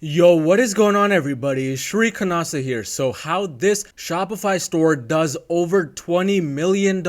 Yo, what is going on, everybody? Shri Kanase here. So how this Shopify store does over $20 million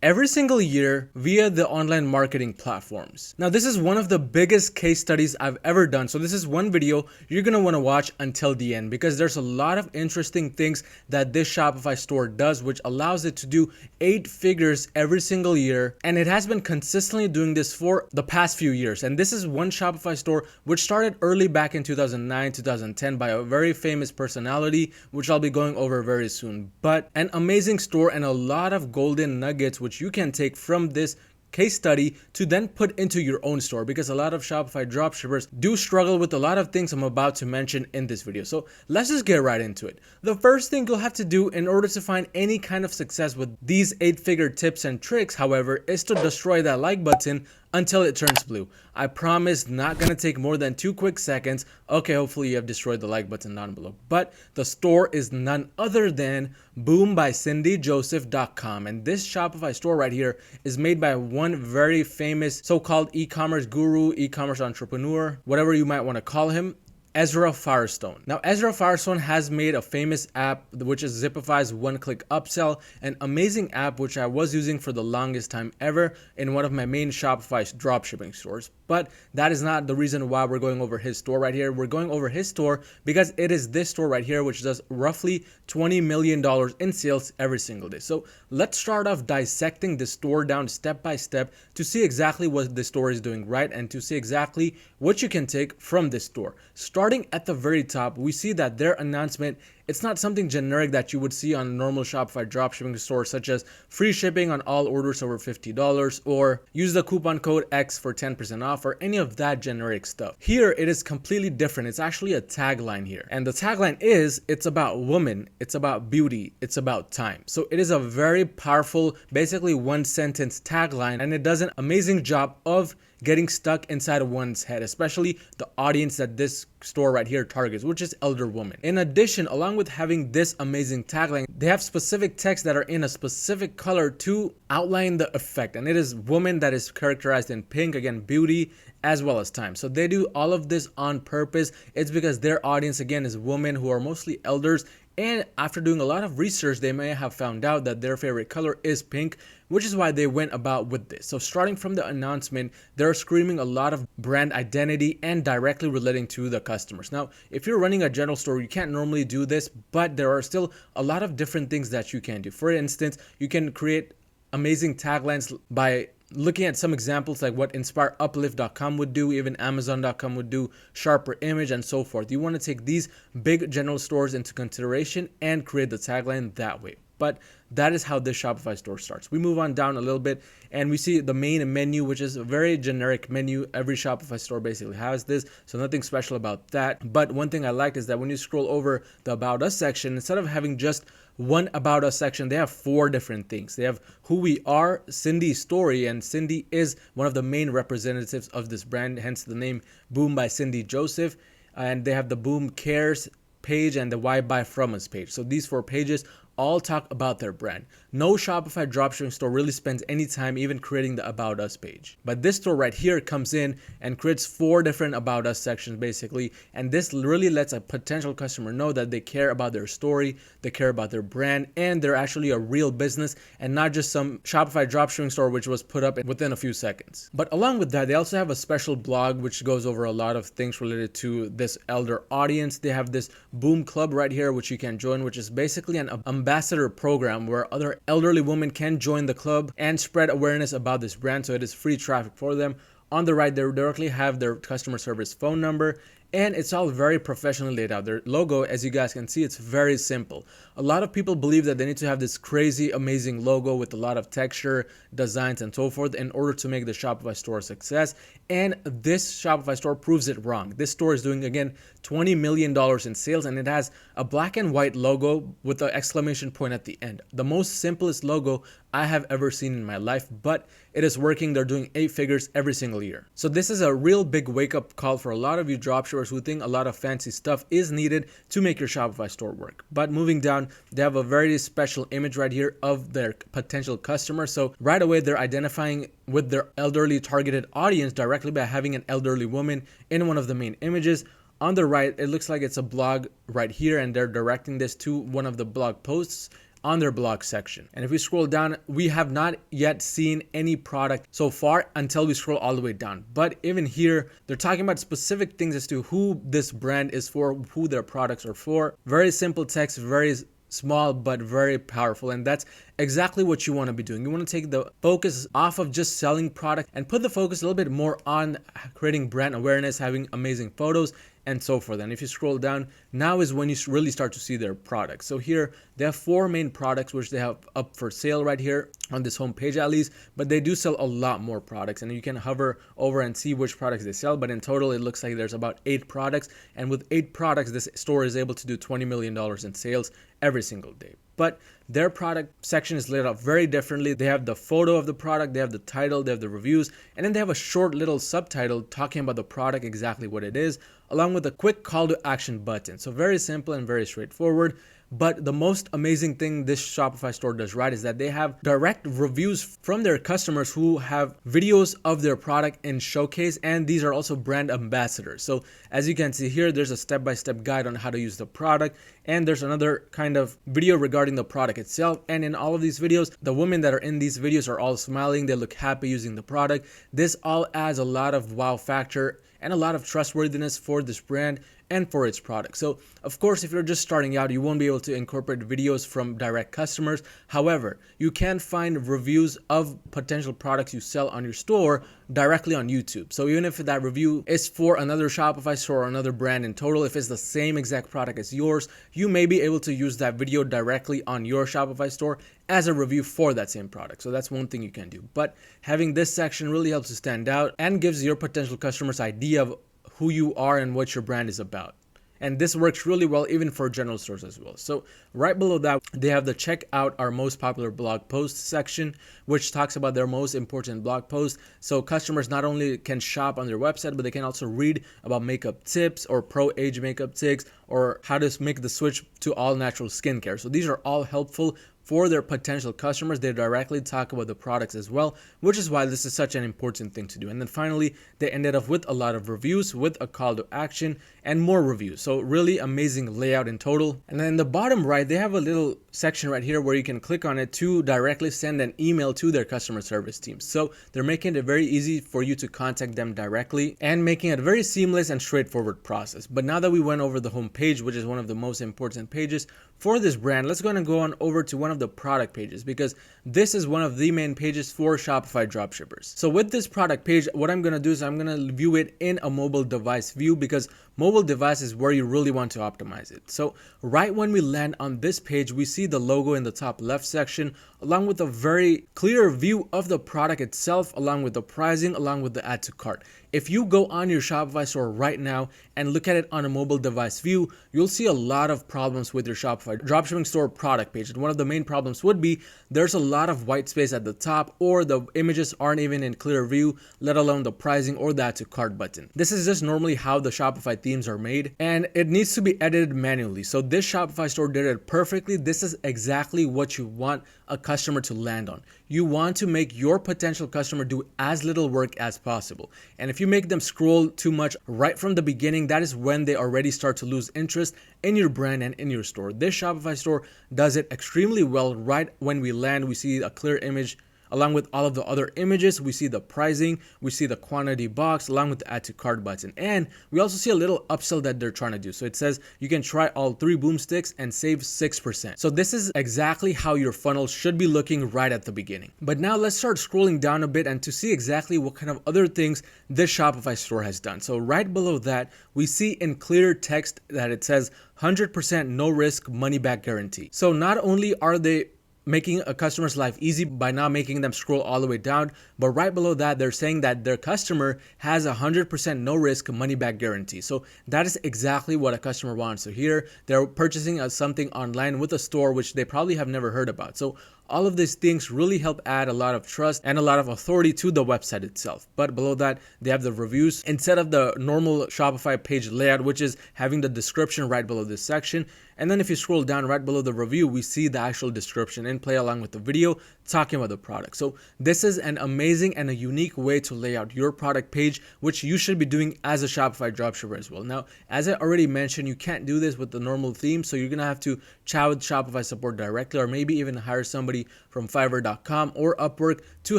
every single year via the online marketing platforms. Now, this is one of the biggest case studies I've ever done. So this is one video you're going to want to watch until the end because there's a lot of interesting things that this Shopify store does, which allows it to do 8 figures every single year. And it has been consistently doing this for the past few years. And this is one Shopify store which started early back in 2009, 2010 by a very famous personality, which I'll be going over very soon. But an amazing store and a lot of golden nuggets which you can take from this case study to then put into your own store, because a lot of Shopify dropshippers do struggle with a lot of things I'm about to mention in this video. So let's just get right into it. The first thing you'll have to do in order to find any kind of success with these 8-figure tips and tricks, however, is to destroy that like button until it turns blue. I promise, not gonna take more than 2 quick seconds. Okay, hopefully you have destroyed the like button down below. But the store is none other than boombycindyjoseph.com. And this Shopify store right here is made by one very famous so-called e-commerce guru, e-commerce entrepreneur, whatever you might want to call him, Ezra Firestone. Now, Ezra Firestone has made a famous app, which is Zipify's one-click upsell, an amazing app which I was using for the longest time ever in one of my main Shopify dropshipping stores. But that is not the reason why we're going over his store right here. We're going over his store because it is this store right here, which does roughly $20 million in sales every single day. So let's start off dissecting the store down step by step to see exactly what the store is doing right and to see exactly what you can take from this store. Starting at the very top, we see that their announcement, it's not something generic that you would see on a normal Shopify dropshipping store, such as free shipping on all orders over $50 or use the coupon code X for 10% off or any of that generic stuff. Here, it is completely different. It's actually a tagline here. And the tagline is, it's about women, it's about beauty, it's about time. So it is a very powerful, basically one sentence tagline, and it does an amazing job of getting stuck inside of one's head, especially the audience that this store right here targets, which is elder women. In addition, along with having this amazing tagline, they have specific text that are in a specific color to outline the effect, and it is woman that is characterized in pink, again beauty as well as time. So they do all of this on purpose. It's because their audience again is women who are mostly elders, and after doing a lot of research, they may have found out that their favorite color is pink, which is why they went about with this. So starting from the announcement, they're screaming a lot of brand identity and directly relating to the customers. Now, if you're running a general store, you can't normally do this, but there are still a lot of different things that you can do. For instance, you can create amazing taglines by looking at some examples like what InspireUplift.com would do, even Amazon.com would do, Sharper Image, and so forth. You want to take these big general stores into consideration and create the tagline that way. But that is how this Shopify store starts. We move on down a little bit and we see the main menu, which is a very generic menu. Every Shopify store basically has this, so nothing special about that. But one thing I like is that when you scroll over the About Us section, instead of having just one About Us section, they have 4 different things. They have who we are, Cindy's story, and Cindy is one of the main representatives of this brand, hence the name Boom by Cindy Joseph. And they have the Boom Cares page and the Why Buy From Us page. So these 4 pages all talk about their brand. No Shopify dropshipping store really spends any time even creating the About Us page. But this store right here comes in and creates 4 different About Us sections basically. And this really lets a potential customer know that they care about their story, they care about their brand, and they're actually a real business and not just some Shopify dropshipping store which was put up within a few seconds. But along with that, they also have a special blog which goes over a lot of things related to this elder audience. They have this Boom Club right here which you can join, which is basically an ambassador program where other elderly women can join the club and spread awareness about this brand, so it is free traffic for them. On the right, they directly have their customer service phone number, and it's all very professionally laid out. Their logo, as you guys can see, it's very simple. A lot of people believe that they need to have this crazy, amazing logo with a lot of texture, designs, and so forth in order to make the Shopify store a success. And this Shopify store proves it wrong. This store is doing, again, $20 million in sales, and it has a black and white logo with an exclamation point at the end. The most simplest logo I have ever seen in my life, but it is working. They're doing 8 figures every single year. So this is a real big wake-up call for a lot of you dropshippers who think a lot of fancy stuff is needed to make your Shopify store work. But moving down, they have a very special image right here of their potential customer. So right away, they're identifying with their elderly targeted audience directly by having an elderly woman in one of the main images. on the right, it looks like it's a blog right here, and they're directing this to one of the blog posts on their blog section. And if we scroll down, we have not yet seen any product so far until we scroll all the way down. But even here, they're talking about specific things as to who this brand is for, who their products are for. Very simple text, very small, but very powerful. And that's exactly what you want to be doing. You want to take the focus off of just selling product and put the focus a little bit more on creating brand awareness, having amazing photos, and so forth. And if you scroll down, now is when you really start to see their products. So here they have 4 main products which they have up for sale right here on this homepage at least, but they do sell a lot more products, and you can hover over and see which products they sell. But in total, it looks like there's about 8 products, and with 8 products, this store is able to do $20 million in sales every single day. But their product section is laid out very differently. They have the photo of the product, they have the title, they have the reviews, and then they have a short little subtitle talking about the product, exactly what it is, along with a quick call to action button. So very simple and very straightforward. But the most amazing thing this Shopify store does right is that they have direct reviews from their customers who have videos of their product in showcase, and these are also brand ambassadors. So as you can see here, there's a step-by-step guide on how to use the product, and there's another kind of video regarding the product itself. And in all of these videos, the women that are in these videos are all smiling, they look happy using the product. This all adds a lot of wow factor and a lot of trustworthiness for this brand and for its product. So of course, if you're just starting out, you won't be able to incorporate videos from direct customers. However, you can find reviews of potential products you sell on your store directly on YouTube. So even if that review is for another Shopify store or another brand in total, if it's the same exact product as yours, you may be able to use that video directly on your Shopify store as a review for that same product. So that's one thing you can do. But having this section really helps you stand out and gives your potential customers idea of who you are and what your brand is about. And this works really well even for general stores as well. So right below that, they have the check out our most popular blog posts section, which talks about their most important blog posts. So customers not only can shop on their website, but they can also read about makeup tips or pro age makeup tips or how to make the switch to all natural skincare. So these are all helpful for their potential customers. They directly talk about the products as well, which is why this is such an important thing to do. And then finally, they ended up with a lot of reviews with a call to action and more reviews. So really amazing layout in total. And then in the bottom right, they have a little section right here where you can click on it to directly send an email to their customer service team. So they're making it very easy for you to contact them directly and making it a very seamless and straightforward process. But now that we went over the home page, which is one of the most important pages for this brand, let's go on over to one of the product pages, because this is one of the main pages for Shopify dropshippers. So with this product page, what I'm going to do is I'm going to view it in a mobile device view, because mobile device is where you really want to optimize it. So right when we land on this page, we see the logo in the top left section, along with a very clear view of the product itself, along with the pricing, along with the add to cart. If you go on your Shopify store right now and look at it on a mobile device view, you'll see a lot of problems with your Shopify dropshipping store product page. And one of the main problems would be there's a lot of white space at the top, or the images aren't even in clear view, let alone the pricing or the add to cart button. This is just normally how the Shopify themes are made, and it needs to be edited manually. So this Shopify store did it perfectly. This is exactly what you want a customer to land on. You want to make your potential customer do as little work as possible. And if you make them scroll too much right from the beginning, that is when they already start to lose interest in your brand and in your store. This Shopify store does it extremely well. Right when we land, we see a clear image along with all of the other images. We see the pricing, we see the quantity box, along with the add to cart button. And we also see a little upsell that they're trying to do. So it says you can try all 3 boomsticks and save 6%. So this is exactly how your funnel should be looking right at the beginning. But now let's start scrolling down a bit and to see exactly what kind of other things this Shopify store has done. So right below that, we see in clear text that it says 100% no risk money back guarantee. So not only are they making a customer's life easy by not making them scroll all the way down, but right below that, they're saying that their customer has 100% no risk money back guarantee. So that is exactly what a customer wants. So here they're purchasing something online with a store which they probably have never heard about. So All of these things really help add a lot of trust and a lot of authority to the website itself. But below that, they have the reviews instead of the normal Shopify page layout, which is having the description right below this section. And then if you scroll down right below the review, we see the actual description and play along with the video talking about the product. So this is an amazing and a unique way to lay out your product page, which you should be doing as a Shopify dropshipper as well. Now, as I already mentioned, you can't do this with the normal theme. So you're going to have to chat with Shopify support directly, or maybe even hire somebody from Fiverr.com or Upwork to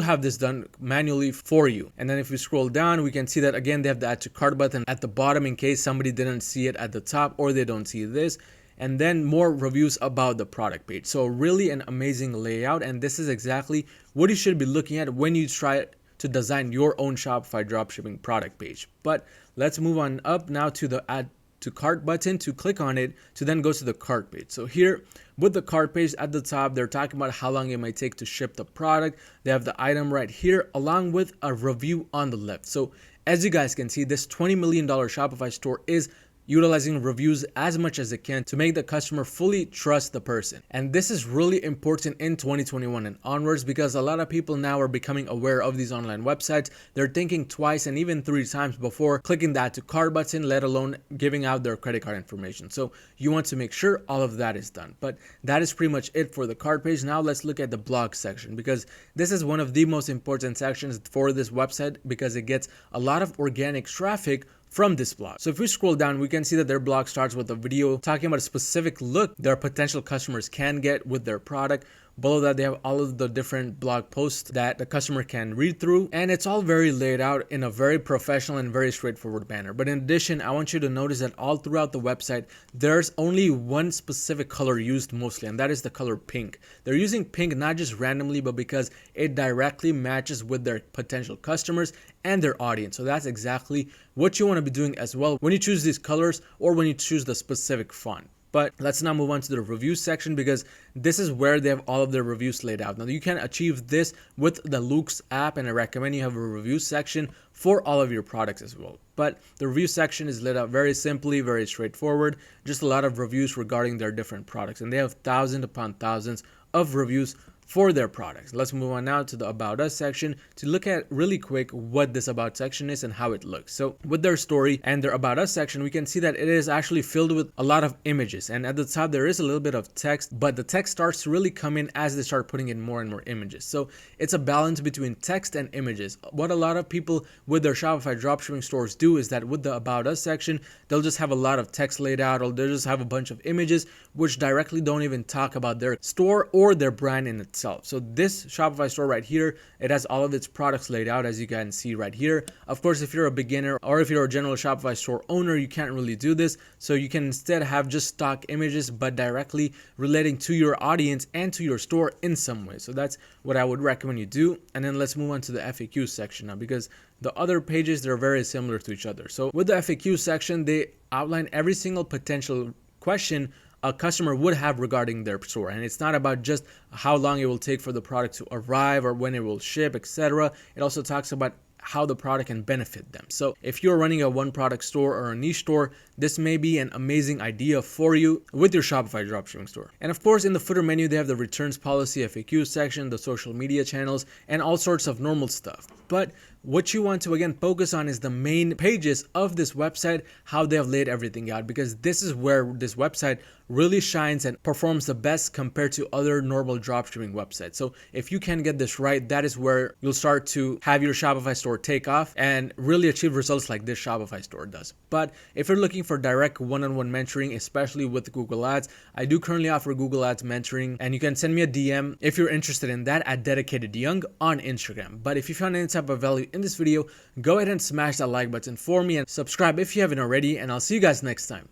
have this done manually for you. And then if we scroll down, we can see that again, they have the add to cart button at the bottom in case somebody didn't see it at the top or they don't see this. And then more reviews about the product page. So really an amazing layout, and this is exactly what you should be looking at when you try to design your own Shopify dropshipping product page. But let's move on up now to the add to cart button to click on it to then go to the cart page. So here with the cart page at the top, they're talking about how long it might take to ship the product. They have the item right here along with a review on the left. So as you guys can see, this $20 million Shopify store is utilizing reviews as much as it can to make the customer fully trust the person. And this is really important in 2021 and onwards, because a lot of people now are becoming aware of these online websites. They're thinking twice and even 3 times before clicking that to cart button, let alone giving out their credit card information. So you want to make sure all of that is done. But that is pretty much it for the cart page. Now let's look at the blog section, because this is one of the most important sections for this website because it gets a lot of organic traffic from this blog. So if we scroll down, we can see that their blog starts with a video talking about a specific look their potential customers can get with their product. Below that, they have all of the different blog posts that the customer can read through, and it's all very laid out in a very professional and very straightforward manner. But in addition, I want you to notice that all throughout the website, there's only one specific color used mostly, and that is the color pink. They're using pink not just randomly, but because it directly matches with their potential customers and their audience. So that's exactly what you want to be doing as well when you choose these colors or when you choose the specific font. But let's now move on to the review section, because this is where they have all of their reviews laid out. Now you can achieve this with the Loox app, and I recommend you have a review section for all of your products as well. But the review section is laid out very simply, very straightforward, just a lot of reviews regarding their different products, and they have thousands upon thousands of reviews for their products. Let's move on now to the About Us section to look at really quick what this About section is and how it looks. So with their story and their About Us section, we can see that it is actually filled with a lot of images, and at the top there is a little bit of text, but the text starts to really come in as they start putting in more and more images. So it's a balance between text and images. What a lot of people with their Shopify dropshipping stores do is that with the About Us section, they'll just have a lot of text laid out, or they'll just have a bunch of images which directly don't even talk about their store or their brand in itself. So this Shopify store right here, it has all of its products laid out, as you can see right here. Of course, if you're a beginner or if you're a general Shopify store owner, you can't really do this. So you can instead have just stock images, but directly relating to your audience and to your store in some way. So that's what I would recommend you do. And then let's move on to the FAQ section now, because the other pages, they're very similar to each other. So with the FAQ section, they outline every single potential question a customer would have regarding their store. And it's not about just how long it will take for the product to arrive or when it will ship, etc. It also talks about how the product can benefit them. So if you're running a one product store or a niche store, this may be an amazing idea for you with your Shopify dropshipping store. And of course, in the footer menu, they have the returns policy, FAQ section, the social media channels, and all sorts of normal stuff. But what you want to again focus on is the main pages of this website, how they have laid everything out, because this is where this website really shines and performs the best compared to other normal dropshipping websites. So if you can get this right, that is where you'll start to have your Shopify store take off and really achieve results like this Shopify store does. But if you're looking for direct one-on-one mentoring, especially with Google Ads, I do currently offer Google Ads mentoring, and you can send me a DM if you're interested in that at Dedicated Young on Instagram. But if you found any type of value in this video, go ahead and smash that like button for me and subscribe if you haven't already, and I'll see you guys next time.